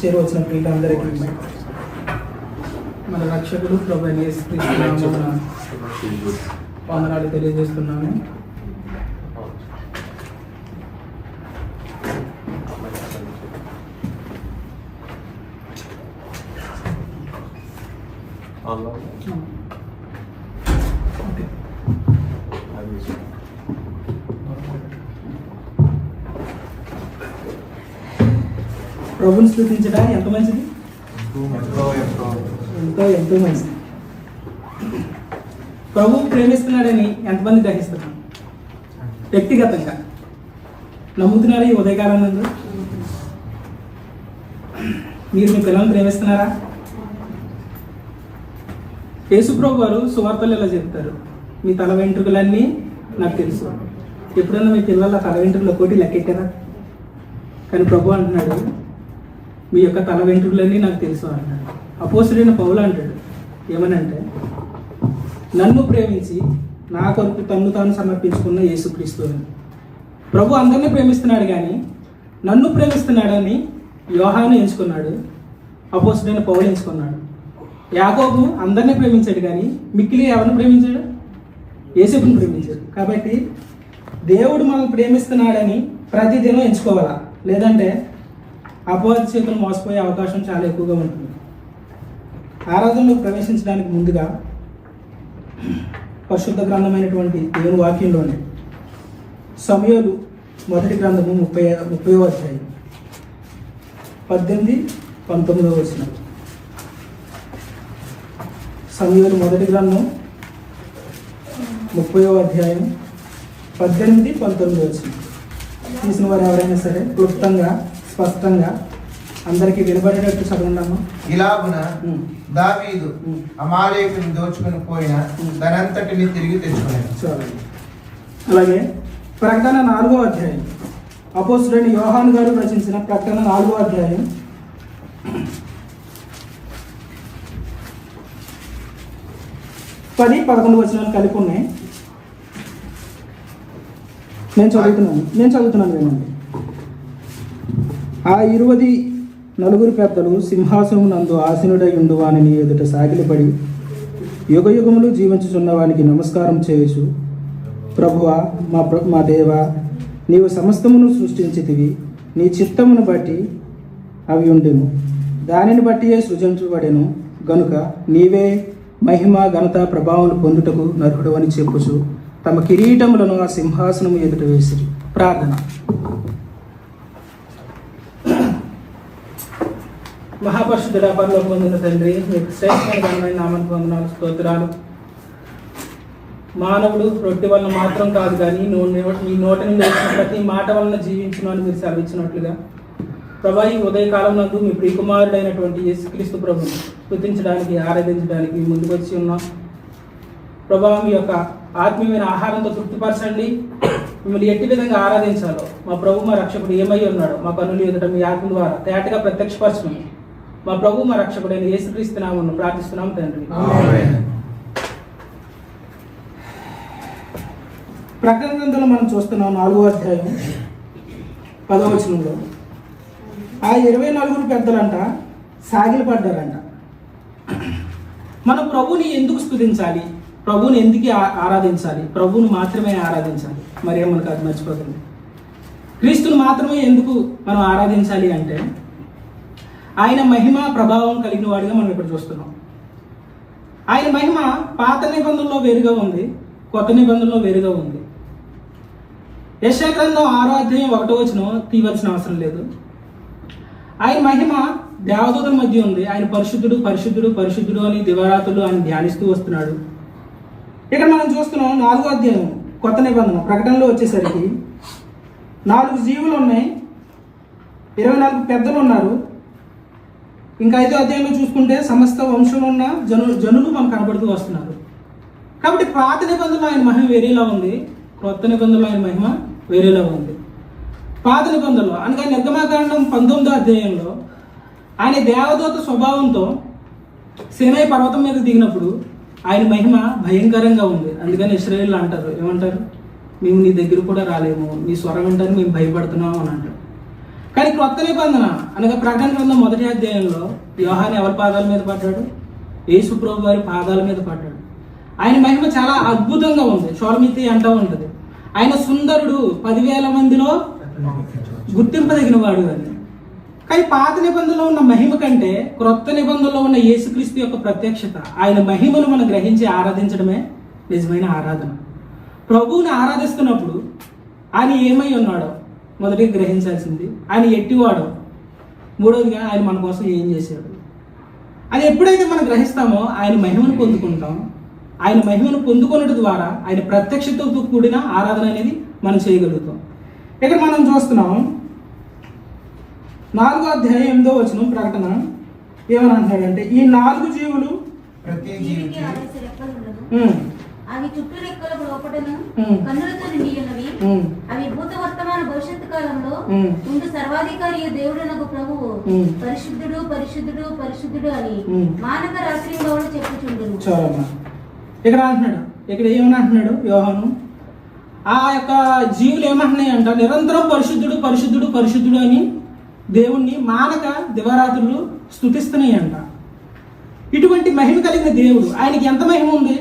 చేరవచ్చిన ప్రియులందరికీ మన రక్షకుడు ప్రభు అయిన యేసుక్రీస్తు నామమున వందనాలు తెలియజేస్తున్నాను. ప్రభుని స్తుతించడం ఎంత మంచిది, ఎంతో మంచిది. ప్రభువు ప్రేమిస్తున్నాడని ఎంతమంది గ్రహిస్తున్నాం? వ్యక్తిగతంగా నమ్ముతున్నారా? ఈ ఉదయకాలం నందు మీరు మీ పిల్లల్ని ప్రేమిస్తున్నారా? యేసుప్రభు వారు సువార్తలు ఇలా చెప్తారు, మీ తల వెంట్రుకలన్నీ నాకు తెలుసు. ఎప్పుడన్నా మీ పిల్లల తల వెంట్రుకల కోటి లెక్కెట్టారా? కానీ ప్రభు అంటున్నాడు, మీ యొక్క తల వెంట్రుకలన్నీ నాకు తెలుసు అంటాడు. అపోస్తలుడైన పౌలు అంటాడు ఏమనంటే, నన్ను ప్రేమించి నా కొరకు తన్ను తాను సమర్పించుకున్న యేసుక్రీస్తు అని. ప్రభు అందరినీ ప్రేమిస్తున్నాడు, కానీ నన్ను ప్రేమిస్తున్నాడని యోహాను ఎంచుకున్నాడు, అపోస్తలుడైన పౌలు ఎంచుకున్నాడు. యాకోబు అందరినీ ప్రేమించాడు, కానీ మిక్కిలి ఎవరిని ప్రేమించాడు? యేసుని ప్రేమించాడు. కాబట్టి దేవుడు మనల్ని ప్రేమిస్తున్నాడని ప్రతిదినం ఎంచుకోవాలా, లేదంటే అపవాది చేతులు మోసపోయే అవకాశం చాలా ఎక్కువగా ఉంటుంది. ఆరాధనలో ప్రవేశించడానికి ముందుగా పరిశుద్ధ గ్రంథమైనటువంటి దేవుని వాక్యంలోనే సమూయేలు మొదటి గ్రంథము 30వ అధ్యాయం 18-19 వచనం. సమూయేలు మొదటి గ్రంథం 30వ అధ్యాయం 18-19 వచనం. తీసిన వారు ఎవరైనా సరే క్లుప్తంగా స్పష్టంగా అందరికీ వినబడేటట్టు చదవండమ్మా. ఇలాగున దావీదు అమాలేకుని దోచుకుని పోయిన దానంతటిని తిరిగి తెచ్చుకున్నాడు. అలాగే ప్రకటన 4వ అధ్యాయం, అపోస్తలుడైన యోహాను గారు రచించిన ప్రకటన 4వ అధ్యాయం 10-11 వచనాలు కలిపి ఉన్నాయి. నేను చదువుతున్నాను వినండి. ఆ 24 పెద్దలు సింహాసనం నందు ఆసీనుడై ఉండు వానిని ఎదుట సాగిలపడి యుగ యుగములు జీవించుచున్న వానికి నమస్కారం చేయొచ్చు. ప్రభువా, మా దేవా, నీవు సమస్తమును సృష్టించితివి, నీ చిత్తమును బట్టి అవి ఉండెను, దానిని బట్టియే సృజించబడెను గనుక నీవే మహిమ ఘనత ప్రభావం పొందుటకు నరుడు అని చెప్పుచు తమ కిరీటములను ఆ సింహాసనము ఎదుట వేసిరి. ప్రార్థన. మహాపరిశుద్ధుడా, పరలోక పొందిన తండ్రి, మీకు శ్రేష్టమైన ఘనమైన నామానికి వందనాలు, స్తోత్రాలు. మానవుడు రొట్టె వలన మాత్రం కాదు, కానీ మీ నోట నుండి వచ్చిన ప్రతి మాట వలన జీవించును అని మీరు సెలవిచ్చినట్లుగా ప్రభా, ఈ ఉదయకాలం నందు మీ ప్రియకుమారుడైనటువంటి యేసుక్రీస్తు ప్రభుని స్తుతించడానికి, ఆరాధించడానికి ముందుకు వచ్చి ఉన్నాం. ప్రభా, మీ యొక్క ఆత్మీయమైన ఆహారంతో తృప్తిపరచండి. మిమ్మల్ని ఎట్టి విధంగా ఆరాధించాలో మా ప్రభు మా రక్షకుడు ఏమై ఉన్నాడో మా కన్నులు ఎదుట మీ ఆత్మ ద్వారా తేటగా ప్రత్యక్షపరచమని మా ప్రభు మా రక్షకుడైన యేసుక్రీస్తు నామమున ప్రార్థిస్తున్నాం తండ్రి. ప్రకటన గ్రంథంలో మనం చూస్తున్నాం 4వ అధ్యాయం 10వ వచనంలో ఆ 24 పెద్దలంట సాగిలి పడ్డారంట. మనం ప్రభుని ఎందుకు స్తుతించాలి? ప్రభువుని ఎందుకు ఆరాధించాలి? ప్రభువుని మాత్రమే ఆరాధించాలి. మరి మనకు అది మర్చిపోతుంది. క్రీస్తుని మాత్రమే ఎందుకు మనం ఆరాధించాలి అంటే, ఆయన మహిమ ప్రభావం కలిగిన వాడిగా మనం ఇక్కడ చూస్తున్నాం. ఆయన మహిమ పాత నిబంధనలో వేరుగా ఉంది, కొత్త నిబంధనలో వేరుగా ఉంది. యెషయా గ్రంథం 6వ అధ్యాయం 1వ వచనం తీయవలసిన అవసరం లేదు. ఆయన మహిమ దేవదూతల మధ్య ఉంది. ఆయన పరిశుద్ధుడు పరిశుద్ధుడు పరిశుద్ధుడు అని దివారాతులు ఆయన ధ్యానిస్తూ వస్తున్నాడు. ఇక్కడ మనం చూస్తున్నాం 4వ అధ్యాయం కొత్త నిబంధన ప్రకటనలో వచ్చేసరికి 4 జీవులు ఉన్నాయి, 24 పెద్దలు ఉన్నారు. ఇంకా 5వ అధ్యాయంలో చూసుకుంటే సమస్త వంశంలో ఉన్న జనులు మనకు కనబడుతూ వస్తున్నారు. కాబట్టి పాత నిబంధనలో ఆయన మహిమ వేరేలా ఉంది, కొత్త నిబంధనలో ఆయన మహిమ వేరేలా ఉంది. పాత నిబంధనలో అనగా నిర్గమకాండం 19వ అధ్యాయంలో ఆయన దేవదూత స్వభావంతో సీనాయి పర్వతం మీద దిగినప్పుడు ఆయన మహిమ భయంకరంగా ఉంది. అందుకని ఇశ్రాయేలు అంటారు, ఏమంటారు? మేము నీ దగ్గర కూడా రాలేము, నీ స్వరం వింటారు మేము భయపడుతున్నాము అని అంటారు. కానీ క్రొత్త నిబంధన అనగా ప్రకటన గ్రంథం 1వ అధ్యాయంలో యోహాను ఎవరి పాదాల మీద పడ్డాడు? యేసు ప్రభు వారి పాదాల మీద పడ్డాడు. ఆయన మహిమ చాలా అద్భుతంగా ఉంది. షోలమితి అంటూ ఉంటుంది, ఆయన సుందరుడు, 10,000 మందిలో గుర్తింపదగిన వాడు అని. కానీ పాత నిబంధనలో ఉన్న మహిమ కంటే క్రొత్త నిబంధనలో ఉన్న యేసుక్రీస్తు యొక్క ప్రత్యక్షత, ఆయన మహిమను మనం గ్రహించి ఆరాధించడమే నిజమైన ఆరాధన. ప్రభువుని ఆరాధిస్తున్నప్పుడు ఆయన ఏమై ఉన్నాడో మొదటిగా గ్రహించాల్సింది, ఆయన ఎట్టివాడో, మూడవదిగా ఆయన మన కోసం ఏం చేశాడు. అది ఎప్పుడైతే మనం గ్రహిస్తామో ఆయన మహిమను పొందుకుంటాం. ఆయన మహిమను పొందుకున్నట్టు ద్వారా ఆయన ప్రత్యక్షతతో కూడిన ఆరాధన అనేది మనం చేయగలుగుతాం. ఇక్కడ మనం చూస్తున్నాం 4వ అధ్యాయం 8వ వచనం ప్రకటన ఏమని అంటున్నాడంటే, ఈ 4 జీవులు ప్రతి జీవికి అవి చుట్టూ రెక్కలకు లోపటను కన్నులతో నిండి ఉన్నవి. అవి భూత వర్తమాన భవిష్యత్తు కాలంలో ఉండు సర్వాధికారి దేవుడనగు ప్రభువు పరిశుద్ధుడు పరిశుద్ధుడు పరిశుద్ధుడు అని మానక రాత్రి చెప్పుచుండును. చాలమ్మా, ఇక్కడ అంటున్నాడు, ఇక్కడ ఏమని అంటున్నాడు యోహాను? ఆ యొక్క జీవులు ఏమంటున్నాయి అంట, నిరంతరం పరిశుద్ధుడు పరిశుద్ధుడు పరిశుద్ధుడు అని దేవుణ్ణి మానక దివారాత్రులు స్తుతిస్తున్నాయి అంట. ఇటువంటి మహిమ కలిగిన దేవుడు, ఆయనకి ఎంత మహిమ ఉంది?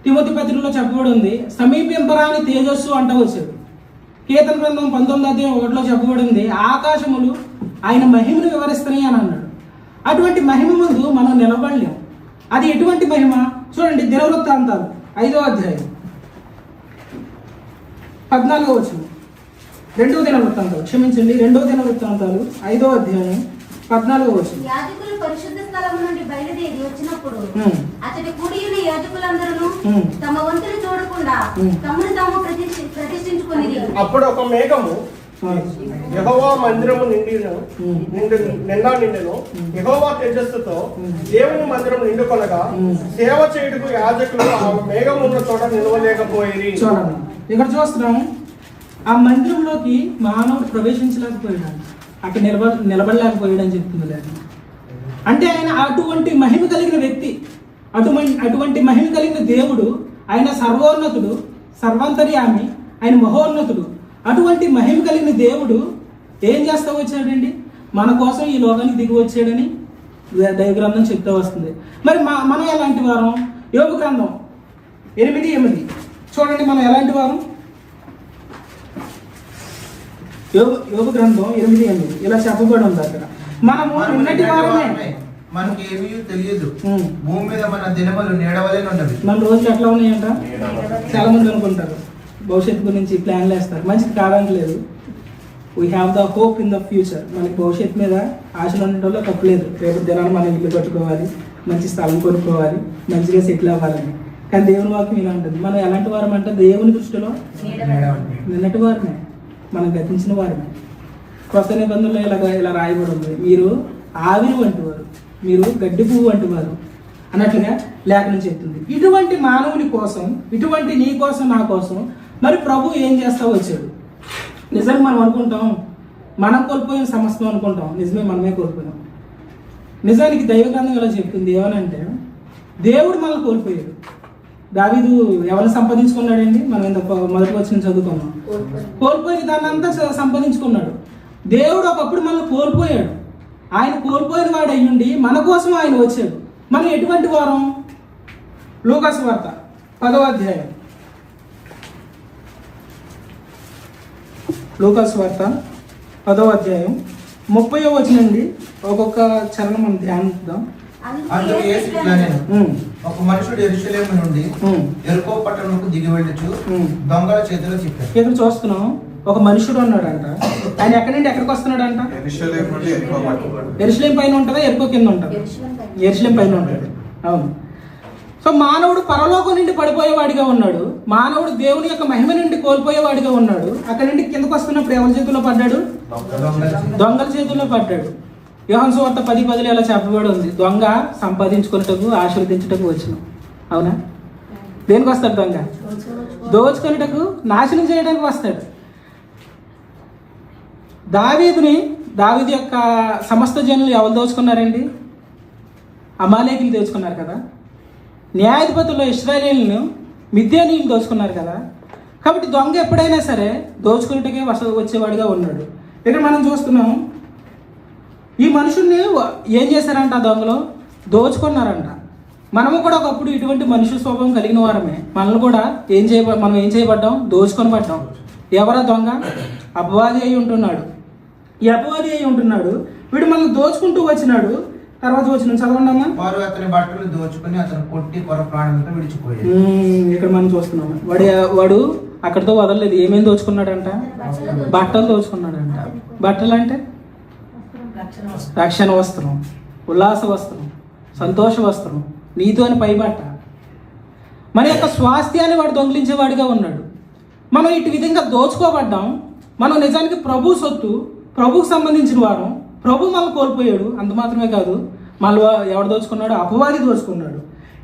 తిమోతి పత్రికలో చెప్పబడి ఉంది, సమీపింపరాని తేజస్సు అంట వచ్చాడు. కీర్తన గ్రంథం 19వ అధ్యాయం 1లో చెప్పబడి ఉంది, ఆకాశములు ఆయన మహిమను వివరిస్తున్నాయి అని అన్నాడు. అటువంటి మహిమ ముందు మనం నిలబడలేం. అది ఎటువంటి మహిమ? చూడండి, దినవృత్తాంతాలు 5వ అధ్యాయం 14వ వచనం. 2వ దినవృత్తాంతాలు, క్షమించండి, 2వ దినవృత్తాంతాలు 5వ అధ్యాయం 14వ వచనం. యాజకులు పరిశుద్ధ స్థలం నుండి బయలుదేరి వచ్చినప్పుడు అతడి కూడి ఉన్న యాజకులందరూ తమ వంతులు చూడకుండా తమను తాము ప్రతిష్ఠించుకునేది. అప్పుడు ఒక మేఘము యెహోవా మందిరము నిండెను. యెహోవా తేజస్సుతో దేవుని మందిరం నిండుకొనగా సేవ చేయుటకు యాజకులు ఆ మేఘం ఉన్న చోట నిలవలేకపోయి. చూడండి, ఇక్కడ చూస్తున్నాం, ఆ మందిరంలోకి మానవుడు ప్రవేశించలేకపోయాడు, అక్కడ నిలబడలేకపోయాడు అని చెప్తుంది లేదు. అంటే ఆయన అటువంటి మహిమ కలిగిన వ్యక్తి, అటువంటి మహిమ కలిగిన దేవుడు, ఆయన సర్వోన్నతుడు, సర్వాంతర్యామి, ఆయన మహోన్నతుడు. అటువంటి మహిమ కలిగిన దేవుడు ఏం చేస్తా వచ్చాడండి? మన కోసం ఈ లోకానికి దిగి వచ్చాడని దైవగ్రంథం చెప్తూ వస్తుంది. మరి మనం ఎలాంటి వారం? యోబు గ్రంథం 8:8 చూడండి, మనం ఎలాంటి వారం? యోబు గ్రంథం 8:8 ఇలా చెప్పబడి ఉంది. అక్కడ మనము నిన్నటి వారమే, మనకి ఏమీ తెలియదు, భూమి మీద మన దినములు నీడవలేని ఉన్నవి. మన రోజులు ఎట్లా ఉన్నాయంట? చాలా మంది అనుకుంటారు, భవిష్యత్తు గురించి ప్లాన్లు వేస్తారు. మంచిది కావడానికి లేదు. We have the hope in the future. మనకి భవిష్యత్తు మీద ఆశలు ఉండటంలో తప్పలేదు. రేపు దినాన్ని మనం ఇల్లు కట్టుకోవాలి, మంచి స్థలం కొనుక్కోవాలి, మంచిగా సెటిల్ అవ్వాలని. కానీ దేవుని వాక్యం ఇలా ఉంటుంది, మనం ఎలాంటి వారం అంటే దేవుని దృష్టిలో నిన్నటి వారమే, మనం గతించిన వారమే. కొత్త నిబంధనలో ఇలా రాయబడి ఉంది, మీరు ఆవిరి వంటి వారు, మీరు గడ్డి పువ్వు వంటి వారు అన్నట్లుగా లేఖనం చెప్తుంది. ఇటువంటి మానవుని కోసం, ఇటువంటి నీ కోసం, నా కోసం మరి ప్రభు ఏం చేస్తా వచ్చాడు? నిజంగా మనం అనుకుంటాం మనం కోల్పోయిన సమస్తం అనుకుంటాం, నిజమే మనమే కోల్పోయాం. నిజానికి దైవగ్రంథం ఇలా చెప్తుంది, ఏమనంటే దేవుడు మనల్ని కోల్పోయాడు. దావీదు ఎవరిని సంపాదించుకున్నాడండి? మనం ఇంత మొదటి వచ్చిన చదువుకున్నాం. కోల్పోయిన దాన్ని అంతా సంపాదించుకున్నాడు. దేవుడు ఒకప్పుడు మనల్ని కోల్పోయాడు. ఆయన కోల్పోయిన వాడు అయ్యుండి మన కోసం ఆయన వచ్చాడు. మనం ఎటువంటి వారం? లూకాసు వార్త 10వ అధ్యాయం, లూకాసు వార్త 10వ అధ్యాయం 30వ వచనం నుండి ఒక్కొక్క చరణం మనం ధ్యానిద్దాం. అందుకు యేసు ఇట్లా నేను, ఒక మనుషుడు యెరూషలేము నుండి యెరికో పట్టణముకు దిగి వెళ్ళుచు దొంగల చేతిలో చిక్కాడు. ఇక్కడ చూస్తున్నాం, ఒక మనుషుడు ఉన్నాడంట. ఆయన ఎక్కడి నుండి ఎక్కడికి వస్తున్నాడంట? యెరూషలేం పైన ఉంటుందా, ఎరుకో కింద ఉంటుంది? యెరూషలేం పైన ఉంటుంది. అవును. సో మానవుడు పరలోకం నుండి పడిపోయేవాడిగా ఉన్నాడు, మానవుడు దేవుని యొక్క మహిమ నుండి కోల్పోయేవాడిగా ఉన్నాడు. అక్కడి నుండి కిందకు వస్తున్నప్పుడు ఎవరి చేతుల్లో పడ్డాడు? దొంగల చేతుల్లో పడ్డాడు. యోహాను సువార్త 10:10 ఇలా చెప్పబడి ఉంది, దొంగ సంపాదించుకున్నటకు ఆశీర్వదించుటకు వచ్చును. అవునా? దేనికి వస్తాడు దొంగ? దోచుకున్నటకు, నాశనం చేయడానికి వస్తాడు. దావీదు యొక్క సమస్త జనులు ఎవరు దోచుకున్నారండి? అమాలేకులు దోచుకున్నారు కదా. న్యాయాధిపతుల్లో ఇశ్రాయేలీయులను, మిద్యానీయులను దోచుకున్నారు కదా. కాబట్టి దొంగ ఎప్పుడైనా సరే దోచుకున్నట్టుగా వచ్చేవాడిగా ఉన్నాడు. ఇక్కడ మనం చూస్తున్నాం ఈ మనుషుల్ని ఏం చేశారంట? ఆ దొంగలు దోచుకున్నారంట. మనము కూడా ఒకప్పుడు ఇటువంటి మనుషుల స్వభావం కలిగిన వారమే. మనల్ని కూడా మనం ఏం చేయబడ్డాం? దోచుకొని పడ్డాం. ఎవరా దొంగ? అపవాది అయి ఉంటున్నాడు. ఈ అపవాది అయి ఉంటున్నాడు. వీడు మనల్ని దోచుకుంటూ వచ్చినాడు. తర్వాత వచ్చిన చదవండి అమ్మా. వారు అతని బట్టలు దోచుకుని అతను కొట్టి కొర ప్రాణంతో విడిచిపోయాడు. ఇక్కడ మనం చూస్తున్నాం వాడు అక్కడితో వదలలేదు. ఏమేమి దోచుకున్నాడంట? బట్టలు దోచుకున్నాడంట. బట్టలు అంటే రక్షణ వస్త్రం, ఉల్లాస వస్త్రం, సంతోష వస్త్రం, నీతో అని పైబట్ట. మన యొక్క స్వాస్థ్యాన్ని వాడు దొంగిలించేవాడిగా ఉన్నాడు. మనం ఇటు విధంగా దోచుకోబడ్డాం. మనం నిజానికి ప్రభు సొత్తు, ప్రభుకు సంబంధించిన వారు. ప్రభు మనల్ని కోల్పోయాడు. అంత మాత్రమే కాదు, మళ్ళీ ఎవడు దోచుకున్నాడు? అపవాది దోచుకున్నాడు.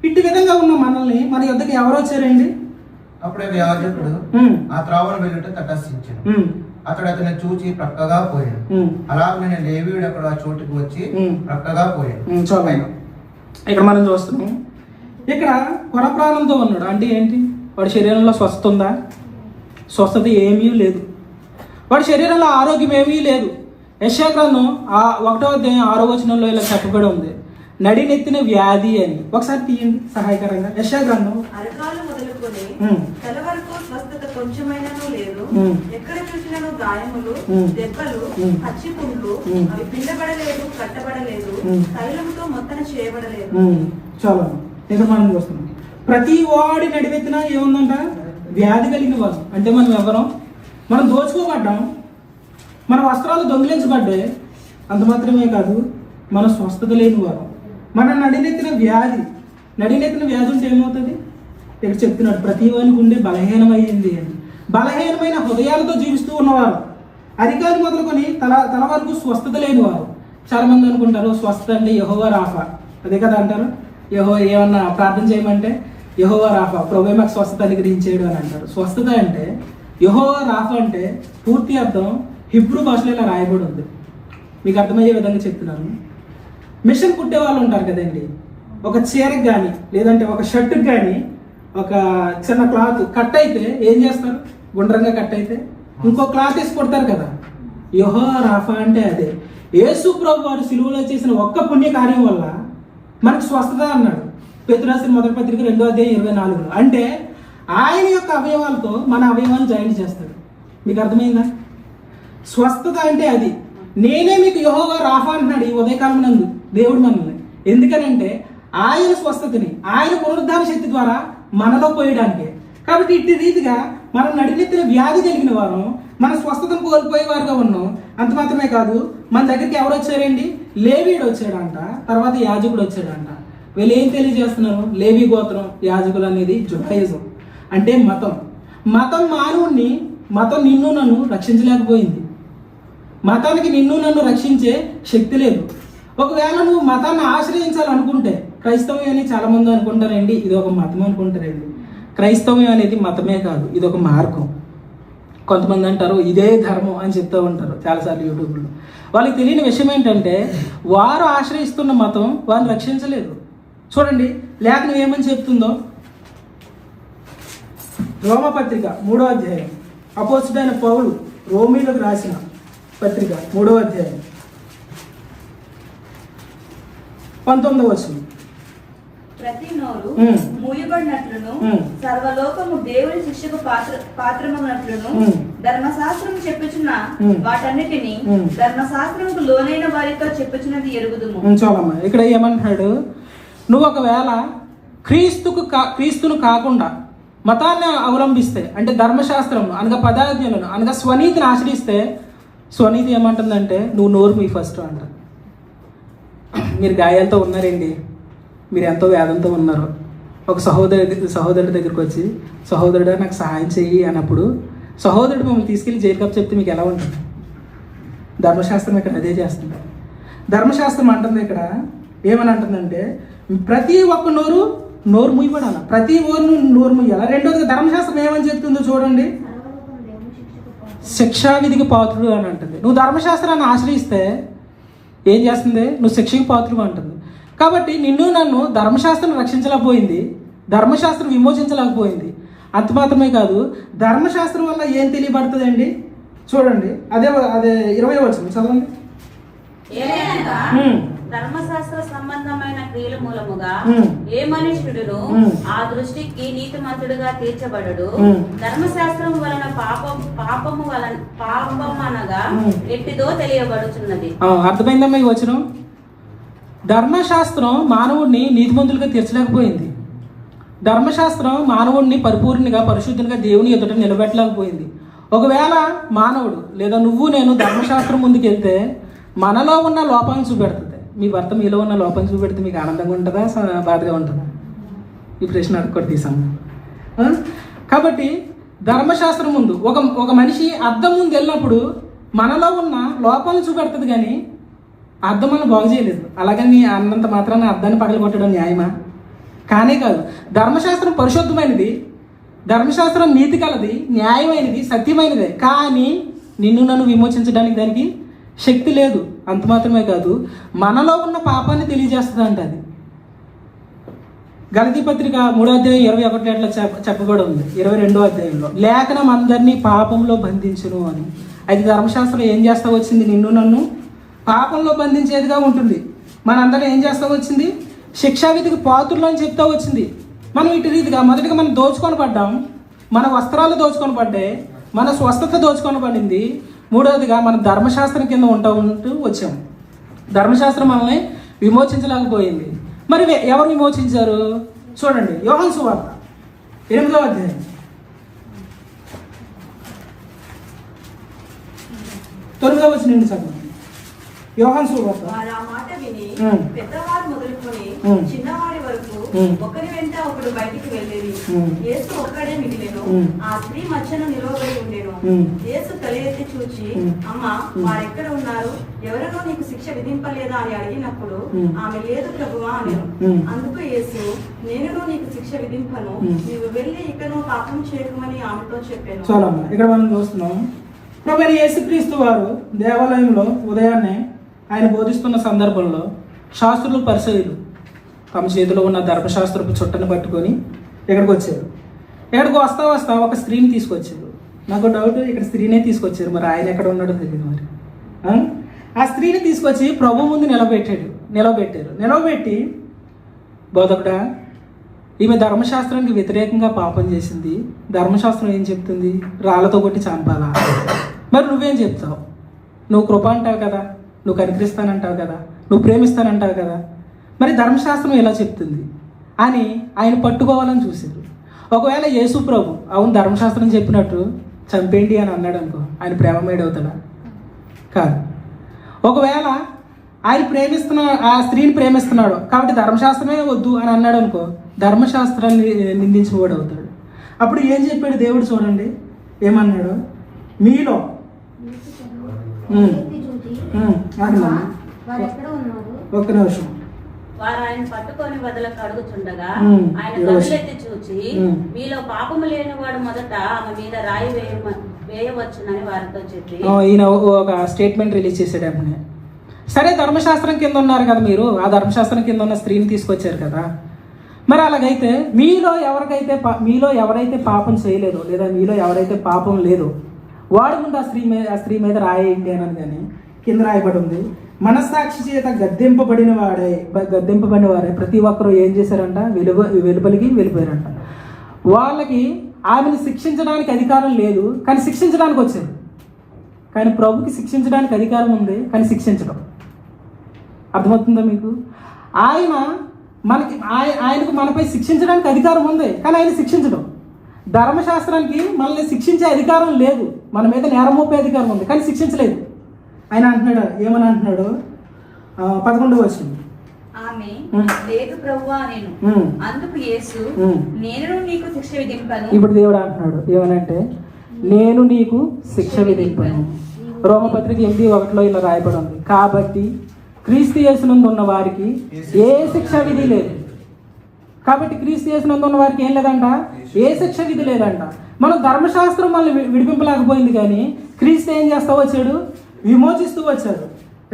ఇటు విధంగా ఉన్న మనల్ని మన యొద్దకు ఎవరు వచ్చారండి? అప్పుడే యాజకుడు ఆ త్రావను వెళ్ళుట తటస్థించాడు. అతడు అతన్ని చూచి ప్రక్కగా పోయాడు. అలాగే లేవీయుడు అక్కడ ఆ చోటుకు వచ్చి ప్రక్కగా పోయాడు. చూడండి, ఇక్కడ మనం చూస్తున్నాం. ఇక్కడ కొర ప్రాణంతో ఉన్నాడు. అంటే ఏంటి? వాడి శరీరంలో స్వస్థత ఉందా? స్వస్థత ఏమీ లేదు. వాడి శరీరంలో ఆరోగ్యం ఏమీ లేదు. యెషయా గ్రంథం 1వ అధ్యాయం 6వ వచనంలో ఇలా చెప్పబడి ఉంది, నడినెత్తిన వ్యాధి అని. ఒకసారి తీయండి సహాయకరంగా. యెషయా గ్రంథం. అరకాలు మొదలుకొని తల వరకు స్వస్థత కొంచెమైనను లేదు. ఎక్కడ చూసినను గాయములు, దెబ్బలు, పచ్చిపుండ్లు, అవి పిండబడలేదు, కట్టబడలేదు, తైలంతో మొత్తన చేయబడలేదు. చాలా ఇక్కడ మనం చూస్తున్నాం. ప్రతి వాడి నడివెత్తిన ఏముందంట? వ్యాధి కలిగిన వారు. అంటే మనం ఎవరం? మనం దోచుకోబడ్డాం. మన వస్త్రాలు దొంగిలించబడ్డాయి. అంత మాత్రమే కాదు, మన స్వస్థత లేని వారు. మన నడినెత్తిన వ్యాధి ఉంటే ఏమవుతుంది? ఇక్కడ చెప్తున్నాడు, ప్రతి వానికి ఉండే బలహీనమైంది అని. బలహీనమైన హృదయాలతో జీవిస్తూ ఉన్నవారు, అధికారి మొదలుకొని తల వరకు స్వస్థత లేని వారు. చాలా మంది అనుకుంటారు స్వస్థత అంటే యెహోవా రాఫా, అదే కదా అంటారు. ఏమన్నా ప్రార్థన చేయమంటే యెహోవా రాఫా, ప్రభువే మాకు స్వస్థత అనుగ్రహించేయడు అని అంటారు. స్వస్థత అంటే యెహోవా రాఫా అంటే పూర్తి అర్థం హిబ్రూ భాషలో ఇలా రాయబడి ఉంది. మీకు అర్థమయ్యే విధంగా చెప్తున్నాను. మిషన్ కుట్టే వాళ్ళు ఉంటారు కదండి. ఒక చీరకు కానీ లేదంటే ఒక షర్టుకి కానీ ఒక చిన్న క్లాత్ కట్ అయితే ఏం చేస్తారు? గుండ్రంగా కట్ అయితే ఇంకో క్లాత్ వేసి కొడతారు కదా. యెహోవా రాఫా అంటే అదే. యేసు ప్రభు వారు సిలువలో చేసిన ఒక్క పుణ్య కార్యం వల్ల మనకు స్వస్థత అన్నాడు. పేతురు రాసిన మొదటి పత్రిక 2వ అధ్యాయం 24లో. అంటే ఆయన యొక్క అవయవాలతో మన అవయవాన్ని జాయింట్ చేస్తాడు. మీకు అర్థమైందా? స్వస్థత అంటే అది. నేనే మీకు యెహోవా రాఫా అంటున్నాడు ఈ ఉదయకాలం నందు దేవుడు మనల్ని. ఎందుకనంటే ఆయన స్వస్థతని, ఆయన పునరుద్ధాన శక్తి ద్వారా మనలో పోయడానికి. కాబట్టి ఇట్టి రీతిగా మనం నడినెత్తిన వ్యాధి కలిగిన వారు, మన స్వస్థతను కోల్పోయేవారుగా ఉన్నాం. అంత మాత్రమే కాదు, మన దగ్గరికి ఎవరు వచ్చారండి? లేవీయుడు వచ్చాడంట, తర్వాత యాజకుడు వచ్చాడంట. వీళ్ళు ఏం తెలియజేస్తున్నారు? లేవీ గోత్రం, యాజకులు అనేది జుడాయిజం అంటే మతం మానవుణ్ణి, మతం నిన్ను నన్ను రక్షించలేకపోయింది. మతానికి నిన్ను నన్ను రక్షించే శక్తి లేదు. ఒకవేళ నువ్వు మతాన్ని ఆశ్రయించాలనుకుంటే, క్రైస్తవ్యం అని చాలా మంది అనుకుంటారండి ఇది ఒక మతం అనుకుంటారండి. క్రైస్తవ్యం అనేది మతమే కాదు, ఇది ఒక మార్గం. కొంతమంది అంటారు ఇదే ధర్మం అని చెప్తూ ఉంటారు చాలాసార్లు యూట్యూబ్లో. వాళ్ళకి తెలియని విషయం ఏంటంటే వారు ఆశ్రయిస్తున్న మతం వారిని రక్షించలేదు. చూడండి లేఖనం ఏమని చెప్తుందో. రోమపత్రిక 3వ అధ్యాయం, అపోస్తుడైన పౌలు రోమీలకు రాసిన పత్రిక 3వ అధ్యాయం 19వ వచనం. ప్రతి నోరు మూయబడినట్లును సర్వలోకము దేవుని శిక్షకు పాత్రమగునట్లును ధర్మశాస్త్రం చెప్పుచున్న వాటన్నిటిని ధర్మశాస్త్రముకు లోనైన వారితో చెప్పుచున్నది ఎరుగుదుము. చూడమ్మా ఇక్కడ ఏమంటున్నాడు? నువ్వు ఒకవేళ క్రీస్తును కాకుండా మతాన్ని అవలంబిస్తే, అంటే ధర్మశాస్త్రం అనగా పదాజ్ఞలను అనగా స్వనీతిని ఆశ్రయిస్తే, స్వనీతి ఏమంటుందంటే నువ్వు నోరు మీ ఫస్ట్ అంట. మీరు గాయాలతో ఉన్నారండి, మీరు ఎంతో వేదంతో ఉన్నారు. ఒక సహోదరుడి దగ్గరికి వచ్చి సహోదరుడు నాకు సహాయం చెయ్యి అన్నప్పుడు సహోదరుడు మమ్మల్ని తీసుకెళ్ళి జైలు కప్ చెప్తే మీకు ఎలా ఉంటుంది? ధర్మశాస్త్రం ఇక్కడ అదే చేస్తుంది. ధర్మశాస్త్రం అంటుంది ఇక్కడ ఏమని అంటుందంటే ప్రతి ఒక్క నోరు ముయ్యబడాల, ప్రతి ఓరు నోరు ముయ్యాల. రెండోది ధర్మశాస్త్రం ఏమని చెప్తుందో చూడండి, శిక్షావిధికి పాత్రుడు అని అంటుంది. నువ్వు ధర్మశాస్త్రాన్ని ఆశ్రయిస్తే ఏం చేస్తుంది? నువ్వు శిక్షకి పాత్రుడు అంటుంది. కాబట్టి నిన్ను నన్ను ధర్మశాస్త్రం రక్షించలేకపోయింది, ధర్మశాస్త్రం విమోచించలేకపోయింది. అంత మాత్రమే కాదు, ధర్మశాస్త్రం వల్ల ఏం తెలియబడుతుందండి? చూడండి, అదే అదే 20వ వచనం చదవండి. ఏలయనగా ఉమ్. ధర్మశాస్త్ర సంబంధమైన క్రియల మూలముగా ఉమ్. ఏ మనుష్యుడును ఉమ్. ఆ దృష్టికి నీతిమంతుడుగా తీర్చబడడు. ఉమ్. ధర్మశాస్త్రం వలన పాపమనగా ఉమ్. ఎట్టిదో తెలియబడుచున్నది. అర్థమైందమ్మా ఈ వచనం? ధర్మశాస్త్రం మానవుడిని నీతిమంతులుగా తీర్చలేకపోయింది. ధర్మశాస్త్రం మానవుడిని పరిపూర్ణంగా పరిశుద్ధంగా దేవుని ఎదుట నిలబెట్టలేకపోయింది. ఒకవేళ మానవుడు లేదా నువ్వు నేను ధర్మశాస్త్రం ముందుకు వెళ్తే మనలో ఉన్న లోపాలను చూపెడుతుంది. మీ భర్త మీలో ఉన్న లోపాలను చూపెడితే మీకు ఆనందంగా ఉంటుందా, బాధగా ఉంటుందా? ఈ ప్రశ్న అడగకూడదు ఈ సమయం. కాబట్టి ధర్మశాస్త్రం ముందు ఒక మనిషి అద్దం ముందు వెళ్ళినప్పుడు మనలో ఉన్న లోపాలను చూపెడుతుంది, కానీ అద్దం మనం బాగు చేయలేదు. అలాగని అన్నంత మాత్రాన్ని అద్దాన్ని పగలగొట్టడం న్యాయమా? కానే కాదు. ధర్మశాస్త్రం పరిశుద్ధమైనది, ధర్మశాస్త్రం నీతి కలది, న్యాయమైనది, సత్యమైనదే. కానీ నిన్ను నన్ను విమోచించడానికి దానికి శక్తి లేదు. అంత మాత్రమే కాదు, మనలో ఉన్న పాపాన్ని తెలియజేస్తుంది అంట. అది గలతీ పత్రిక 3వ అధ్యాయం 21 చెప్పబడి ఉంది. 22వ అధ్యాయంలో లేఖనం అందరినీ పాపంలో బంధించును అని. అది ధర్మశాస్త్రం ఏం చేస్తా వచ్చింది? నిన్ను నన్ను పాపంలో బంధించేదిగా ఉంటుంది. మనందరం ఏం చేస్తా వచ్చింది? శిక్షావిధికి పాత్రలు అని చెప్తా వచ్చింది. మనం ఇటు రీతిగా మొదటిగా మనం దోచుకొని పడ్డాం, మన వస్త్రాలు దోచుకొని పడ్డాయి, మన స్వస్థత దోచుకొని పడింది. మూడవదిగా మనం ధర్మశాస్త్రం కింద ఉంటూ వచ్చాం. ధర్మశాస్త్రం మనల్ని విమోచించలేకపోయింది. మరి ఎవరు విమోచించారు? చూడండి, యోహాను సువార్త 8వ అధ్యాయం. తొమ్మిదవ వచనం చదువు. యోహాను సువార్త. వారు ఆ మాట విని ఉమ్. పెద్దవారు మొదలుకొని ఉమ్. చిన్నవారి వరకు ఉమ్. ఒకరి వెంట ఒకడు బయటికి వెళ్ళేది. ఉమ్. యేసు ఒక్కడే మిగిలేను. ఉమ్. ఆ స్త్రీ మధ్యన నిలవబడి ఉండేను. ఉమ్. యేసు తల ఎత్తి చూచి, ఉమ్. అమ్మా, వారెక్కడ ఉన్నారు? ఎవరినో నీకు శిక్ష విధింపలేదా అని అడిగినప్పుడు ఉమ్. ఆమె లేదు ప్రభువా అనేను. ఉమ్. అందుకు యేసు, నేనును నీకు శిక్ష విధింపను, ఉమ్. నీవు వెళ్ళి ఇకను పాపం చేయకమని ఆమెతో చెప్పాను. చాలమ్మా, ఇక్కడ మనం చూస్తున్నాం ప్రభువైన యేసుక్రీస్తు వారు దేవాలయంలో ఉదయాన్నే ఆయన బోధిస్తున్న సందర్భంలో శాస్త్రులు పరిసయ్యులు తమ చేతిలో ఉన్న ధర్మశాస్త్రపు చుట్టను పట్టుకొని ఇక్కడికి వచ్చారు. ఇక్కడికి వస్తా ఒక స్త్రీని తీసుకొచ్చారు. నాకు డౌట్, ఇక్కడ స్త్రీనే తీసుకొచ్చారు, మరి ఆయన ఎక్కడ ఉన్నాడో తెలియదు. మరి ఆ స్త్రీని తీసుకొచ్చి ప్రభు ముందు నిలవబెట్టి, బోధకుడా, ఈమె ధర్మశాస్త్రానికి వ్యతిరేకంగా పాపం చేసింది. ధర్మశాస్త్రం ఏం చెప్తుంది? రాళ్లతో కొట్టి చంపాలా? మరి నువ్వేం చెప్తావు? నువ్వు కృప అంటావు కదా, నువ్వు కనికరిస్తానంటావు కదా, నువ్వు ప్రేమిస్తానంటావు కదా, మరి ధర్మశాస్త్రం ఎలా చెప్తుంది అని ఆయన పట్టుకోవాలని చూశారు. ఒకవేళ యేసు ప్రభు అవును ధర్మశాస్త్రం చెప్పినట్టు చంపేండి అని అన్నాడు అనుకో, ఆయన ప్రేమమేడు అవుతాడా? కాదు. ఒకవేళ ఆయన ఆ స్త్రీని ప్రేమిస్తున్నాడు కాబట్టి ధర్మశాస్త్రమే వద్దు అని అన్నాడు అనుకో, ధర్మశాస్త్రాన్ని నిందించిన వాడు అవుతాడు. అప్పుడు ఏం చెప్పాడు దేవుడు? చూడండి ఏమన్నాడు? మీలో వారెక్కడ ఉన్నారు? ఒక్క నిమిషం. వారు ఆయన పట్టుకొని వదలకు అడుగుచుండగా ఉమ్. ఆయన కన్నులెత్తి చూచి, మీలో పాపము లేని వాడు మొదట ఆమె మీద రాయి వేయవచ్చునని వారితో చెప్పి ఈయన ఒక స్టేట్మెంట్ రిలీజ్ చేశాడు. అప్పుడు సరే, ధర్మశాస్త్రం కింద ఉన్నారు కదా మీరు, ఆ ధర్మశాస్త్రం కింద ఉన్న స్త్రీని తీసుకొచ్చారు కదా, మరి అలాగైతే మీలో ఎవరైతే పాపం చేయలేదో లేదా మీలో ఎవరైతే పాపం లేదో వాడు ముందు ఆ స్త్రీ మీద రాయేయండి అని. కానీ కింద రాయబడి ఉంది, మనస్సాక్షి చేత గద్దెంపబడిన వారే ప్రతి ఒక్కరూ ఏం చేశారంట? వెలుపలికి వెళ్ళిపోయారంట. వాళ్ళకి ఆమెను శిక్షించడానికి అధికారం లేదు, కానీ శిక్షించడానికి వచ్చారు. కానీ ప్రభుకి శిక్షించడానికి అధికారం ఉంది, కానీ శిక్షించడం. అర్థమవుతుందా మీకు? ఆయనకు మనపై శిక్షించడానికి అధికారం ఉంది, కానీ ఆయన శిక్షించడం. ధర్మశాస్త్రానికి మనల్ని శిక్షించే అధికారం లేదు, మన మీద నేరం మోపే అధికారం ఉంది, కానీ శిక్షించలేదు. ఆయన అంటున్నాడు, ఏమని అంటున్నాడు? 11వ వచనం. ఆమె లేదు ప్రభువా నేను. అందుకు యేసు, నేను నీకు శిక్ష విధింపను. ఇప్పుడు దేవుడు అంటున్నాడు ఏమనంటే, నేను నీకు శిక్ష విధింపను. రోమపత్రిక 8:1 ఇలా రాయబడి ఉంది, కాబట్టి క్రీస్తు యేసునందు ఉన్న వారికి ఏ శిక్ష విధి లేదు. కాబట్టి క్రీస్తు యేసునందు ఉన్న వారికి ఏం లేదంట? ఏ శిక్ష విధి లేదంట. మనం ధర్మశాస్త్రం మనల్ని విడిపింపలేకపోయింది, కానీ క్రీస్తు ఏం చేస్తా వచ్చాడు? విమోచిస్తూ వచ్చాడు.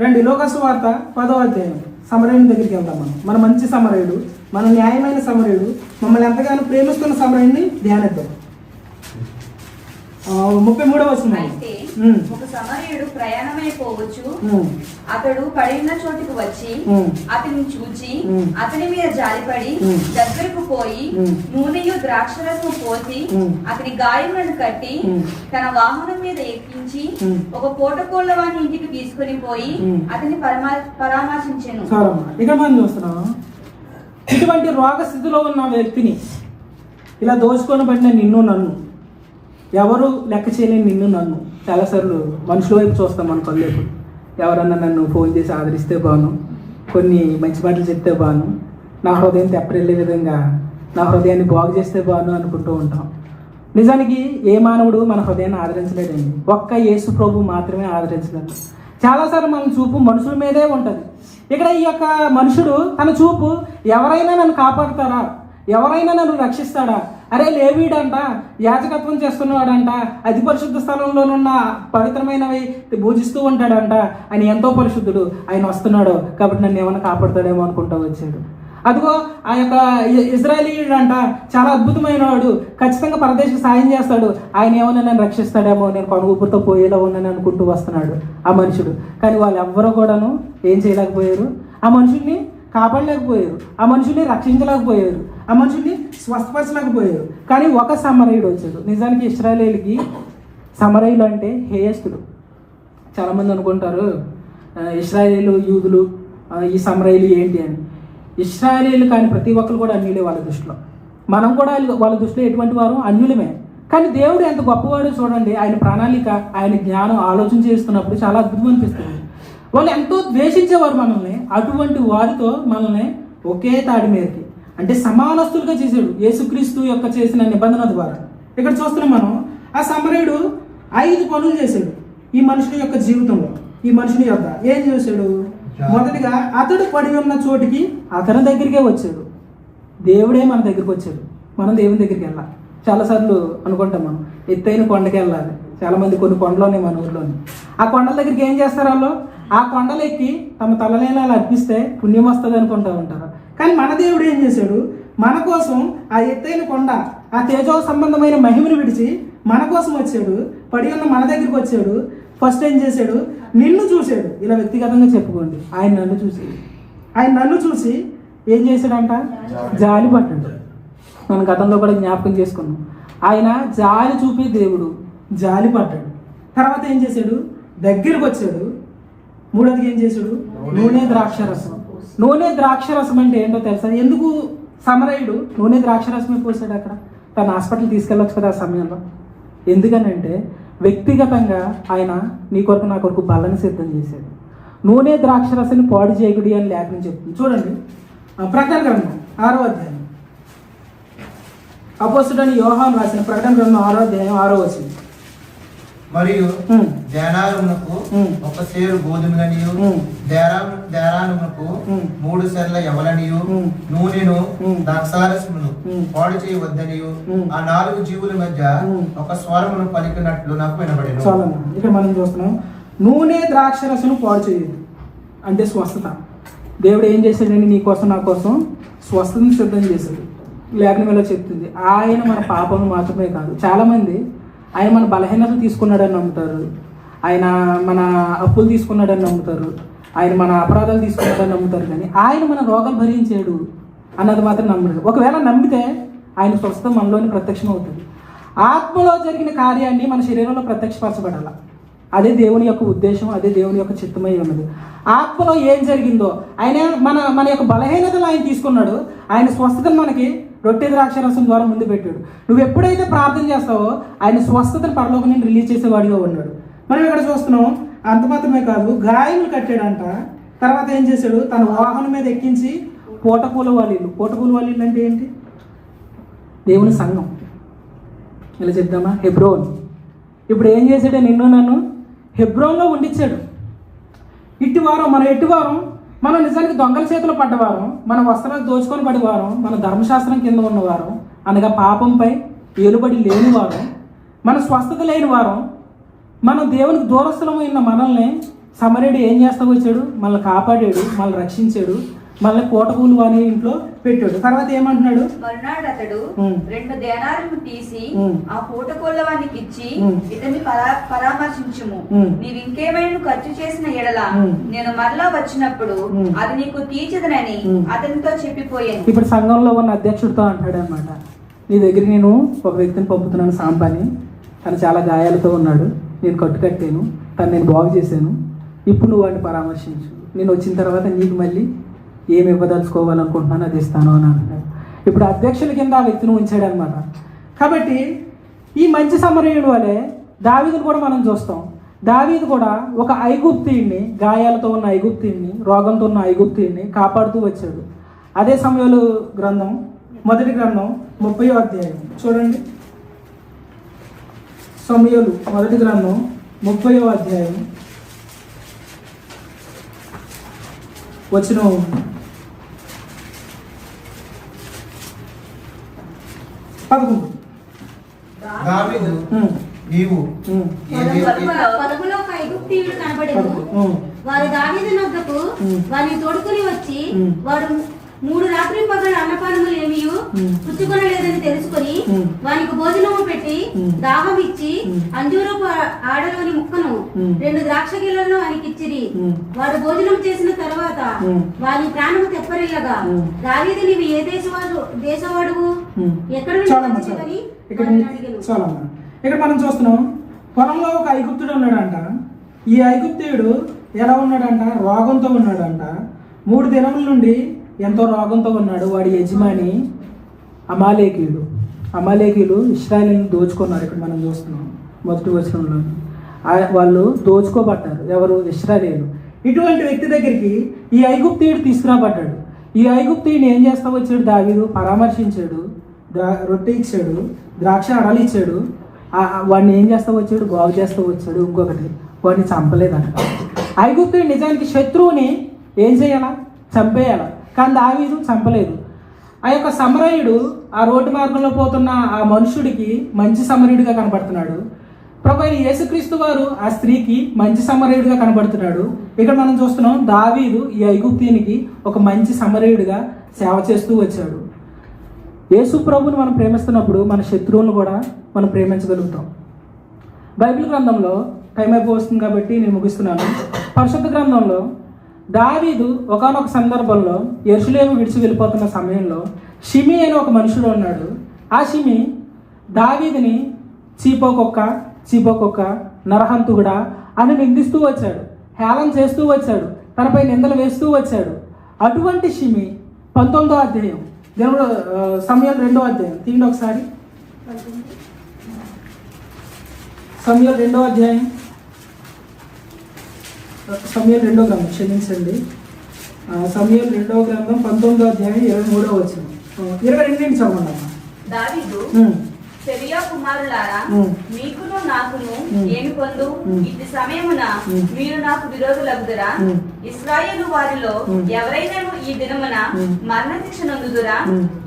రండి, లోకాసు వార్త 10వ అధ్యాయం. సమరయుని దగ్గరికి వెళ్దాం. మన మంచి సమరయుడు, మన న్యాయమైన సమరయుడు, మమ్మల్ని ఎంతగానో ప్రేమిస్తున్న సమరయుడిని ధ్యానిద్దాం. 33వ వచనం. అయితే ఉమ్. ఒక సమరయుడు ప్రయాణమైపోవచ్చు. ఉమ్. అతడు పడిన చోటుకు వచ్చి ఉమ్. అతన్ని చూచి ఉమ్. అతని మీద జాలిపడి ఉమ్. దగ్గరకు పోయి ఉమ్. నూనెయు ద్రాక్షరసము పోసి ఉమ్. అతని గాయములను కట్టి ఉమ్. తన వాహనం మీద ఎక్కించి ఉమ్. ఒక పూటకోళ్ళ వాని ఇంటికి తీసుకుని పోయి ఉమ్. అతన్ని పరామర్శించెను. చాలమ్మా, ఇక్కడ మనం చూస్తున్నాం ఇటువంటి రోగ స్థితిలో ఉన్న వ్యక్తిని, ఇలా దోచుకొని పడిన నిన్ను నన్ను, ఎవరు లెక్క చేయలేని నిన్ను నన్ను చాలాసార్లు మనుషుల వైపు చూస్తాం మన కళ్ళేపు. ఎవరన్నా నన్ను ఫోన్ చేసి ఆదరిస్తే బాను, కొన్ని మంచి మాటలు చెప్తే బాను, నా హృదయం తెప్పరెళ్ళే విధంగా నా హృదయాన్ని బాగు చేస్తే బాను అనుకుంటూ ఉంటాం. నిజానికి ఏ మానవుడు మన హృదయాన్ని ఆదరించలేడండి. ఒక్క యేసు ప్రభు మాత్రమే ఆదరించగలడు. చాలాసార్లు మన చూపు మనుషుల మీదే ఉంటుంది. ఇక్కడ ఈ యొక్క మనుషుడు తన చూపు ఎవరైనా నన్ను కాపాడుతారా, ఎవరైనా నన్ను రక్షిస్తాడా, అరే లేవీడంట యాజకత్వం చేస్తున్నవాడంట, అతి పరిశుద్ధ స్థలంలోనున్న పవిత్రమైనవి పూజిస్తూ ఉంటాడంట, ఆయన ఎంతో పరిశుద్ధుడు, ఆయన వస్తున్నాడు కాబట్టి నన్ను ఏమైనా కాపాడుతాడేమో అనుకుంటూ వచ్చాడు. అదిగో ఆ యొక్క ఇజ్రాయేలీయుడు అంట చాలా అద్భుతమైన వాడు, ఖచ్చితంగా పరదేశకు సాయం చేస్తాడు, ఆయన ఏమైనా నన్ను రక్షిస్తాడేమో, నేను కొనుగుపుతో పోయేలా ఉన్నాను అనుకుంటూ వస్తున్నాడు ఆ మనుషుడు. కానీ వాళ్ళు ఎవ్వరూ కూడాను ఏం చేయలేకపోయారు, ఆ మనుషుల్ని కాపాడలేకపోయారు, ఆ మనుషుల్ని రక్షించలేకపోయారు, ఆ మనుషుల్ని స్వస్థపరచలేకపోయారు. కానీ ఒక సమరయుడు వచ్చాడు. నిజానికి ఇశ్రాయేలీయులకి సమరయులు అంటే హేయస్తులు. చాలామంది అనుకుంటారు ఇశ్రాయేలు యూదులు ఈ సమరయులు ఏంటి అని. ఇశ్రాయేలీయులు కానీ ప్రతి ఒక్కరు కూడా అన్యులే వాళ్ళ దృష్టిలో. మనం కూడా వాళ్ళ దృష్టిలో ఎటువంటి వారు అన్యులమే. కానీ దేవుడు ఎంత గొప్పవాడు చూడండి. ఆయన ప్రణాళిక, ఆయన జ్ఞానం ఆలోచన చేస్తున్నప్పుడు చాలా అద్భుతం అనిపిస్తుంది. వాళ్ళు ఎంతో ద్వేషించేవారు మనల్ని, అటువంటి వారితో మనల్ని ఒకే తాడి మీదకి అంటే సమానస్తులుగా చేశాడు యేసుక్రీస్తు యొక్క చేసిన నిబంధన ద్వారా. ఇక్కడ చూస్తున్నాం మనం, ఆ సమరయుడు 5 పనులు చేశాడు ఈ మనుషుని యొక్క జీవితంలో. ఈ మనుషుని యొక్క ఏం చేశాడు? మొదటిగా అతడు పడి ఉన్న చోటికి అతని దగ్గరికే వచ్చాడు. దేవుడే మన దగ్గరికి వచ్చాడు, మనం దేవుని దగ్గరికి వెళ్ళాలి. చాలాసార్లు అనుకుంటాం మనం ఎత్తైన కొండకి వెళ్ళాలి. చాలామంది కొన్ని కొండలోనే మన ఊర్లోని ఆ కొండల దగ్గరికి ఏం చేస్తారు వాళ్ళు? ఆ కొండలు ఎక్కి తమ తలనీలాలు అర్పిస్తే పుణ్యం వస్తుంది అనుకుంటూ ఉంటారు. కానీ మన దేవుడు ఏం చేశాడు? మన కోసం ఆ ఎత్తైన కొండ, ఆ తేజో సంబంధమైన మహిమను విడిచి మన కోసం వచ్చాడు, పడి ఉన్న మన దగ్గరికి వచ్చాడు. ఫస్ట్ ఏం చేశాడు? నిన్ను చూశాడు. ఇలా వ్యక్తిగతంగా చెప్పుకోండి, ఆయన నన్ను చూసి ఏం చేశాడంట? జాలి పడ్డాడు. మన గతంలో కూడా జ్ఞాపకం చేసుకున్నాం. ఆయన జాలి చూపే దేవుడు, జాలి పడ్డాడు. తర్వాత ఏం చేశాడు? దగ్గరికి వచ్చాడు. మూడోదిగా ఏం చేశాడు? నూనె ద్రాక్షరసం. నూనె ద్రాక్షరసం అంటే ఏంటో తెలుసా? ఎందుకు సమరయుడు నూనె ద్రాక్షరసమే పోసాడు అక్కడ? తన హాస్పిటల్ తీసుకెళ్ళొచ్చు కదా ఆ సమయంలో. ఎందుకనంటే వ్యక్తిగతంగా ఆయన నీ కొరకు నా కొరకు బల్లని సిద్ధం చేశాడు. నూనె ద్రాక్షరసాన్ని పాడు చేయకుడి అని లేఖనం చెప్తుంది. చూడండి ప్రకటన గ్రంథం 6వ అధ్యాయం, అపోస్తుడైన యోహాను రాసిన ప్రకటన గ్రంథం 6వ అధ్యాయం 6వ వచనం. మరియు ధ్యానారమునకు ఒక సేరు గోధుమలనియు ధ్యానారమునకు 3 సెర్ల యవలనియు నూనెను ద్రాక్షారసమును పాడు చేయవద్దనియు ఆ 4 జీవుల మధ్య ఒక స్వరమును పలికినట్లు నాకు వినబడెను. చాలా ఇక్కడ మనం చూస్తున్నాం, నూనె ద్రాక్షరసను పాడు చేయదు అంటే స్వస్థత. దేవుడు ఏం చేశాడండి? నీ కోసం నా కోసం స్వస్థతను సిద్ధం చేశాడు. లేఖనం ఇలా చెప్తుంది. ఆయన మన పాపము మాత్రమే కాదు, చాలామంది ఆయన మన బలహీనతలు తీసుకున్నాడని నమ్ముతారు, ఆయన మన అప్పులు తీసుకున్నాడని నమ్ముతారు, ఆయన మన అపరాధాలు తీసుకున్నాడని నమ్ముతారు. కానీ ఆయన మన రోగాలు భరించాడు అన్నది మాత్రం నమ్మడు. ఒకవేళ నమ్మితే ఆయన స్వస్థత మనలోని ప్రత్యక్షం అవుతుంది. ఆత్మలో జరిగిన కార్యాన్ని మన శరీరంలో ప్రత్యక్షపరచబడాలి. అదే దేవుని యొక్క ఉద్దేశం, అదే దేవుని యొక్క చిత్తమై ఉన్నది. ఆత్మలో ఏం జరిగిందో ఆయన మన యొక్క బలహీనతలు ఆయన తీసుకున్నాడు. ఆయన స్వస్థతను మనకి రొట్టె ద్రాక్షరసం ద్వారా ముందు పెట్టాడు. నువ్వు ఎప్పుడైతే ప్రార్థన చేస్తావో ఆయన స్వస్థతను పరలోకం నుండి రిలీజ్ చేసేవాడిగా ఉన్నాడు. మనం ఇక్కడ చూస్తున్నాం. అంత మాత్రమే కాదు, గాయములు కట్టాడంట. తర్వాత ఏం చేశాడు? తన వాహనం మీద ఎక్కించి పూటపూల వాళ్ళిల్లు అంటే ఏంటి? దేవుని సంఘం. ఇలా చెప్దామా? హెబ్రోన్. ఇప్పుడు ఏం చేశాడు? నిన్ను నన్ను హెబ్రోన్లో ఉండిచ్చాడు. ఇట్టివారం మనం నిజానికి దొంగల చేతిలో పడ్డవారం, మన వస్త్రాలు దోచుకొని పడేవారం, మన ధర్మశాస్త్రం కింద ఉన్నవారం, అనగా పాపంపై ఏలుబడి లేనివారం, మన స్వస్థత లేని వారం, మనం దేవునికి దూరస్థలమైన మనల్ని సమరయుడు ఏం చేస్తూ వచ్చాడు? మనల్ని కాపాడాడు, మనల్ని రక్షించాడు. మళ్ళీ పూటకూలు వాని ఇంట్లో పెట్టాడు. తర్వాత ఏమంటున్నాడు? మరునాడు అతడు 2 దేనారులను తీసి ఆ పూటకోళ్ళ వానికి ఇచ్చి, ఇతన్ని పరామర్శించుము. నీవు ఇంకేమైనా ఖర్చు చేసిన ఎడల నేను మరలా వచ్చినప్పుడు అది నీకు తీర్చదనని అతనితో చెప్పిపోయాను. ఇప్పుడు సంఘంలో ఉన్న అధ్యక్షుడితో అంటాడు అనమాట, నీ దగ్గర నేను ఒక వ్యక్తిని పంపుతున్నాను, సాంపాని. తను చాలా గాయాలతో ఉన్నాడు, నేను కట్టాను, తను నేను బాగు చేశాను. ఇప్పుడు నువ్వు వాడిని పరామర్శించు, నేను వచ్చిన తర్వాత నీకు మళ్ళీ ఏమి ఇవ్వదలుచుకోవాలనుకుంటున్నాను అది ఇస్తాను అని అంటాడు. ఇప్పుడు అధ్యక్షుల కింద ఆ వ్యక్తిని ఉంచాడనమాట. కాబట్టి ఈ మంచి సమరయుడు వలె దావీదును కూడా మనం చూస్తాం. దావీదు కూడా ఒక ఐగుప్తీయుడిని, గాయాలతో ఉన్న ఐగుప్తీయుడిని, రోగంతో ఉన్న ఐగుప్తీయుడిని కాపాడుతూ వచ్చాడు. అదే సమయంలో గ్రంథం, మొదటి గ్రంథం 30వ అధ్యాయం చూడండి. సమూయేలు మొదటి గ్రంథం 30వ అధ్యాయం వచనం 11. దావీదు నీవు పొదములో ఒక ఐగుప్తీయుడు కనబడెను. వారు దావీదు నొద్దకు వారిని తోడుకుని వచ్చి, వాడు 3 రాత్రి పగలు అన్నపానములు ఏమీ పుచ్చుకొనలేదని తెలుసుకొని వానికి భోజనము పెట్టి దాహం ఇచ్చి అంజూరపు ఆడలోని ముక్కను 2 ద్రాక్ష గిన్నెలను ఆయనకిచ్చిరి. వాడు భోజనం చేసిన తర్వాత వారి ప్రాణము తెప్పరిల్లగా, దావీదు నీవు ఏ దేశవాడువు, ఎక్కడ నుండి వచ్చినవని అడిగాను. ఇక్కడ మనం చూస్తున్నాం, పొలంలో ఒక ఐగుప్తుడు ఉన్నాడంట. ఈ ఐగుప్తుడు ఎలా ఉన్నాడంట? రోగంతో ఉన్నాడంట. 3 దినముల నుండి ఎంతో రోగంతో ఉన్నాడు. వాడి యజమాని అమాలేకీయుడు. అమాలేకీయులు ఇశ్రాయేలును దోచుకున్నారు. ఇక్కడ మనం చూస్తున్నాం మొదటి వచనంలో వాళ్ళు దోచుకోబడ్డారు. ఎవరు? ఇశ్రాయేలు. ఇటువంటి వ్యక్తి దగ్గరికి ఈ ఐగుప్తీయుడు తీసుకురాబడ్డాడు. ఈ ఐగుప్తీయుని ఏం చేస్తా వచ్చాడు? దావీదు పరామర్శించాడు, రొట్టె ఇచ్చాడు, ద్రాక్ష అడలు ఇచ్చాడు. వాడిని ఏం చేస్తా వచ్చాడు? బాగు చేస్తూ వచ్చాడు. ఇంకొకటి, వాడిని చంపలేదంట. ఐగుప్తీయుడు నిజానికి శత్రువుని ఏం చేయాలా? చంపేయాలా. కానీ దావీదు చంపలేదు. ఆ యొక్క సమరయుడు ఆ రోడ్డు మార్గంలో పోతున్న ఆ మనుషుడికి మంచి సమరయుడిగా కనబడుతున్నాడు. ప్రభువైన యేసుక్రీస్తు వారు ఆ స్త్రీకి మంచి సమరయుడిగా కనబడుతున్నాడు. ఇక్కడ మనం చూస్తున్నాం, దావీదు ఈ ఐగుప్తీయునికి ఒక మంచి సమరయుడిగా సేవ చేస్తూ వచ్చాడు. యేసు ప్రభువుని మనం ప్రేమిస్తున్నప్పుడు మన శత్రువులను కూడా మనం ప్రేమించగలుగుతాం. బైబిల్ గ్రంథంలో టైం అయిపోతుంది కాబట్టి నేను ముగిస్తున్నాను. పరిశుద్ధ గ్రంథంలో దావీదు ఒకానొక సందర్భంలో యెరూషలేము విడిచి వెళ్ళిపోతున్న సమయంలో షిమి అని ఒక మనుషుడు ఉన్నాడు. ఆ షిమి దావీదుని చీపోకొక్క నరహంతుడా అని నిందిస్తూ వచ్చాడు, హేళన చేస్తూ వచ్చాడు, తనపై నిందలు వేస్తూ వచ్చాడు. అటువంటి షిమి 19వ అధ్యాయం, దేవుడు సమూయేలు 2వ అధ్యాయం తీయండి ఒకసారి. సమూయేలు 2వ అధ్యాయం, సమూయేలు 2వ గ్రంథం, క్షమించండి, సమూయేలు 2వ గ్రంథం 19వ అధ్యాయం 23వ వచనం, 22 నుంచి చదవండి. దావీదు, సెరుయా కుమారులారా, మీకును నాకును ఏమి పొందు? ఇట్టి సమయమున మీరు నాకు విరోధులగుదురా? ఇశ్రాయేలు వారిలో ఎవరైనా ఈ దినమున మరణ శిక్ష నొందుదురా?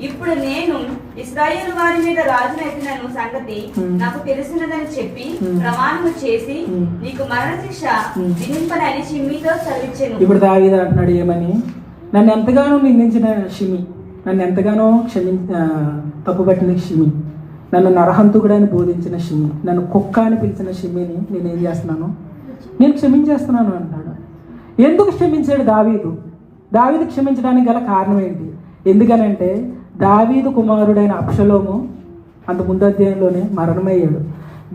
ఇప్పుడు నేను ఇశ్రాయేలు వారి మీద రాజునైతున్న సంగతి నాకు తెలిసినదని చెప్పి ప్రమాణము చేసి నీకు మరణ శిక్ష విధింపనని షిమీతో చదివించెను. ఇప్పుడు దావీదు అంటున్నాడు ఏమని? నన్ను ఎంతగానో నిందించిన షిమి, నన్ను ఎంతగానో తప్పుపట్టిన షిమి, నన్ను నరహంతుకుడని బోధించిన షిమి, నన్ను కుక్క అని పిలిచిన షిమిని నేనేం చేస్తున్నాను? నేను క్షమించేస్తున్నాను అంటాడు. ఎందుకు క్షమించాడు దావీదు? దావీదు క్షమించడానికి గల కారణం ఏంటి? ఎందుకనంటే దావీదు కుమారుడైన అబ్షలోము అంత ముందు అధ్యాయంలోనే మరణమయ్యాడు.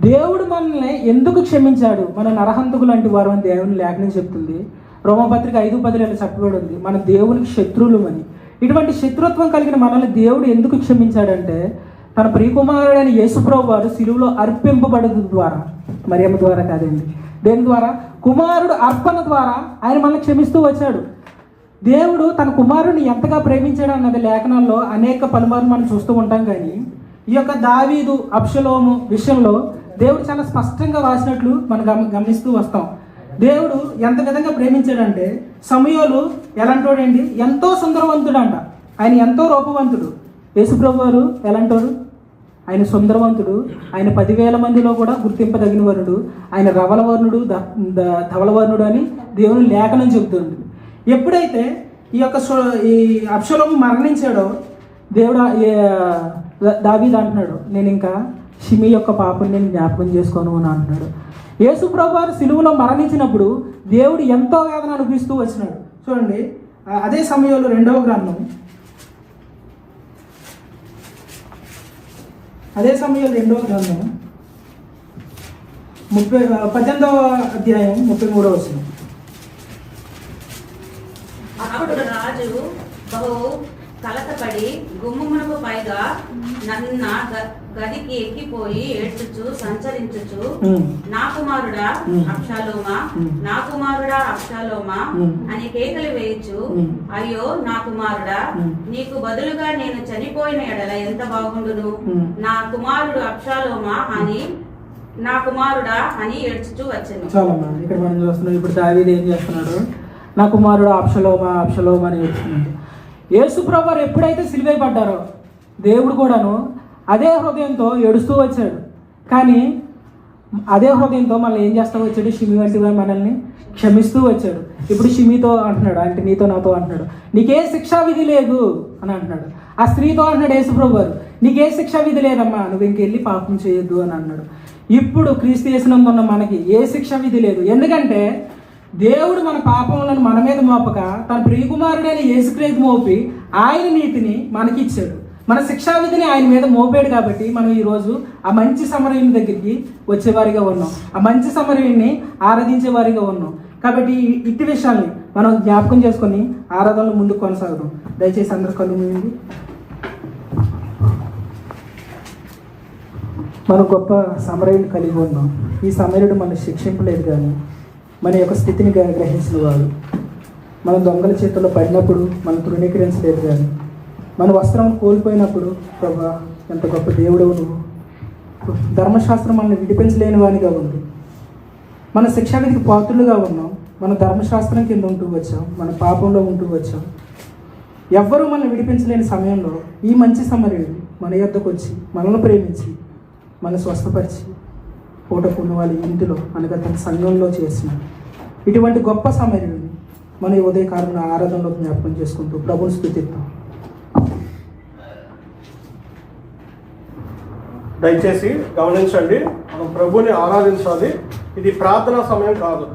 దేవుడు మనల్ని ఎందుకు క్షమించాడు? మన నరహంతుకు లాంటి వారు అని దేవుని లేఖనం చెప్తుంది. రోమపత్రిక 5:10 చెప్పబడి ఉంది, మన దేవునికి శత్రువులు అని. ఇటువంటి శత్రుత్వం కలిగిన మనల్ని దేవుడు ఎందుకు క్షమించాడంటే తన ప్రియకుమారుడైన యేసుప్రభువు వారు సిలువలో అర్పింపబడదు ద్వారా, మరియమ్మ ద్వారా కాదండి, దేని ద్వారా? కుమారుడు అర్పణ ద్వారా ఆయన మనల్ని క్షమిస్తూ వచ్చాడు. దేవుడు తన కుమారుడిని ఎంతగా ప్రేమించాడు అన్నది లేఖనాల్లో అనేక పలుమార్లు మనం చూస్తూ ఉంటాం. కానీ ఈ యొక్క దావీదు అబ్షలోము విషయంలో దేవుడు చాలా స్పష్టంగా రాసినట్లు మనం గమనిస్తూ వస్తాం. దేవుడు ఎంత విధంగా ప్రేమించాడంటే, సమూయేలు ఎలాంటోడండి? ఎంతో సుందరవంతుడు అంట. ఆయన ఎంతో రూపవంతుడు. యేసుప్రభు వారు ఎలాంటోడు? ఆయన సుందరవంతుడు. ఆయన 10,000 మందిలో కూడా గుర్తింపదగిన వరుడు. ఆయన రవలవర్ణుడు, ధవలవర్ణుడు అని దేవుని లేఖనం చెబుతుంది. ఎప్పుడైతే ఈ అబ్షలోము మరణించాడో దేవుడు దావీదు అంటున్నాడు, నేను ఇంకా షిమి యొక్క పాపని నేను జ్ఞాపకం చేసుకోను అని అంటున్నాడు. యేసు ప్రభువు వారు సిలువలో మరణించినప్పుడు దేవుడు ఎంతో వేదన అనిపిస్తూ వచ్చినాడు. చూడండి, అదే సమయంలో 2వ గ్రంథం, అదే సమయంలో 2వ గ్రంథం 18వ అధ్యాయం 33వ వచనం. అప్పుడు రాజు బహు కలతపడి గుమ్మమునకు పైగా నన్న గదికి ఎక్కిపోయి ఏడ్చుచు సంచరించుచు, నా కుమారుడా అబ్షాలోమా, నా కుమారుడా అబ్షాలోమా అని కేకలు వేయచ్చు, అయ్యో నా కుమారుడా, నీకు బదులుగా నేను చనిపోయిన ఎడల ఎంత బాగుండును, నా కుమారుడు అబ్షాలోమా అని, నా కుమారుడా అని ఏడ్చుచూ వచ్చాను. చాలమ్మా, ఇక్కడ మనం చూస్తున్నాం ఇప్పుడు దావీదు ఏం చేస్తున్నాడు, నా కుమారుడు అబ్షలోమా అబ్షలోమా అని ఏడుస్తున్నాడు. యేసు ప్రభువు ఎప్పుడైతే సిలువైపడ్డారో దేవుడు కూడాను అదే హృదయంతో ఏడుస్తూ వచ్చాడు. కానీ అదే హృదయంతో మళ్ళీ ఏం చేస్తూ వచ్చాడు, షిమి వంటి మనల్ని క్షమిస్తూ వచ్చాడు. ఇప్పుడు షిమితో అంటున్నాడు, అంటే నీతో నాతో అంటున్నాడు, నీకే శిక్షా విధి లేదు అని అంటున్నాడు. ఆ స్త్రీతో అంటున్నాడు యేసు ప్రభువు వారు, నీకే శిక్షా విధి లేదమ్మా, నువ్వు ఇంకెళ్ళి పాపం చేయొద్దు అని అన్నాడు. ఇప్పుడు క్రీస్తు యేసునందు ఉన్న మనకి ఏ శిక్షా విధి లేదు. ఎందుకంటే దేవుడు మన పాపములను మన మీద మోపక తన ప్రియకుమారుడైన యేసుక్రీస్తు మోపి ఆయన నీతిని మనకి ఇచ్చాడు. మన శిక్షా విధిని ఆయన మీద మోపాడు కాబట్టి మనం ఈరోజు ఆ మంచి సమరయుని దగ్గరికి వచ్చేవారిగా ఉన్నాం, ఆ మంచి సమరయుని ఆరాధించేవారిగా ఉన్నాం. కాబట్టి ఇట్టి విషయాల్ని మనం జ్ఞాపకం చేసుకొని ఆరాధనలు ముందుకు కొనసాగుదాం. దయచేసి అందరూ కళ్ళు మూయండి. మనం గొప్ప సమరయుని కలిగి ఉన్నాం. ఈ సమరయుడు మనం శిక్షింపలేదు, కానీ మన యొక్క స్థితిని గ్రహించిన వాడు. మనం దొంగల చేతుల్లో పడినప్పుడు మనం తృణీకరించలేదు, కానీ మన వస్త్రం కోల్పోయినప్పుడు ప్రభా ఎంత గొప్ప దేవుడవు నువ్వు. ధర్మశాస్త్రం మనల్ని విడిపించలేని వానిగా ఉంది. మన శిక్షా విధికి పాత్రులుగా ఉన్నాం. మన ధర్మశాస్త్రం కింద ఉంటూ వచ్చాం, మన పాపంలో ఉంటూ వచ్చాం. ఎవ్వరూ మనల్ని విడిపించలేని సమయంలో ఈ మంచి సమరయుడు మన యొద్దకు వచ్చి మనల్ని ప్రేమించి మన స్వస్థపరిచి పూటకున్న వాళ్ళ ఇంటిలో అనగా తన సంఘంలో చేసిన ఇటువంటి గొప్ప సమరయుడిని మన ఈ ఉదయకాలంలో ఆరాధనలో జ్ఞాపకం చేసుకుంటూ ప్రభుని స్తుతిద్దాం. దయచేసి గమనించండి, మనం ప్రభుని ఆరాధించాలి. ఇది ప్రార్థనా సమయం కాదు.